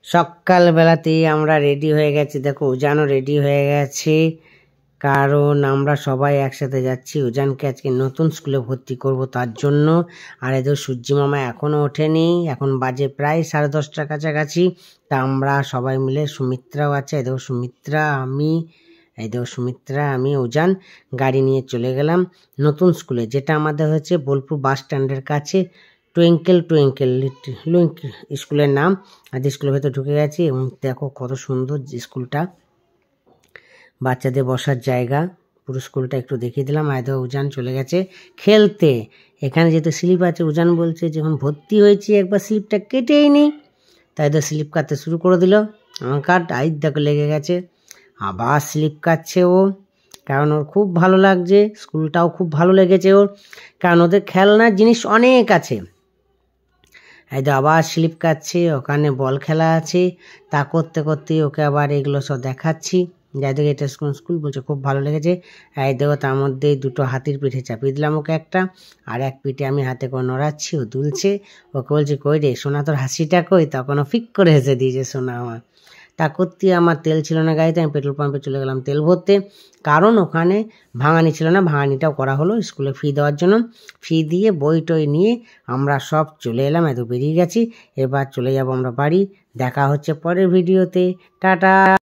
সকালবেলাতেই আমরা রেডি হয়ে গেছি। দেখো উজানও রেডি হয়ে গেছে, কারণ আমরা সবাই একসাথে যাচ্ছি। উজানকে আজকে নতুন স্কুলে ভর্তি করব তার জন্য। আর এদের সূর্যি মামা এখনও ওঠেনি, এখন বাজে প্রায় 10:30টার কাছাকাছি। তা আমরা সবাই মিলে, সুমিত্রাও আছে, এদের সুমিত্রা, আমি উজান গাড়ি নিয়ে চলে গেলাম নতুন স্কুলে, যেটা আমাদের হচ্ছে বোলপুর বাস স্ট্যান্ডের কাছে। টুইঙ্কেল স্কুলের নাম। আর স্কুলের ভেতর ঢুকে গেছি এবং দেখো কত সুন্দর স্কুলটা, বাচ্চাদের বসার জায়গা। পুরো স্কুলটা একটু দেখিয়ে দিলাম। আয়দা উজান চলে গেছে খেলতে। এখানে যেহেতু স্লিপ আছে, উজান বলছে যখন ভর্তি হয়েছি একবার স্লিপটা কেটেই নি, তাই তো স্লিপ কাটতে শুরু করে দিল। আমার কাট দেখো লেগে গেছে, আবার স্লিপ কাটছে ও, কারণ ওর খুব ভালো লাগছে। স্কুলটাও খুব ভালো লেগেছে ওর, কারণ ওদের খেলনার জিনিস অনেক আছে। এই তো আবার স্লিপ কাটছে, ওখানে বল খেলা আছে। তা করতে করতে ওকে আবার এগুলো সব দেখাচ্ছি। যাই দেখে এটা স্কুল বলছে খুব ভালো লেগেছে। এই দেখো তার মধ্যে দুটো হাতির পিঠে চাপিয়ে দিলাম ওকে একটা, আর এক পিঠে আমি হাতে করে নড়াচ্ছি, ও দুলছে। ওকে বলছে কই রে সোনা, তোর হাসিটা কই? তখন ও ফিক করে হেসে দিয়েছে সোনা আমার। তা করতে আমার তেল ছিল না গাড়িতে, আমি পেট্রোল পাম্পে চলে গেলাম তেল ভরতে, কারণ ওখানে ভাঙানি ছিল না। ভাঙানিটাও করা হলো স্কুলে ফি দেওয়ার জন্য। ফি দিয়ে বই টই নিয়ে আমরা সব চলে এলাম, এত বেরিয়ে গেছি। এবার চলে যাব আমরা বাড়ি। দেখা হচ্ছে পরের ভিডিওতে। টাটা।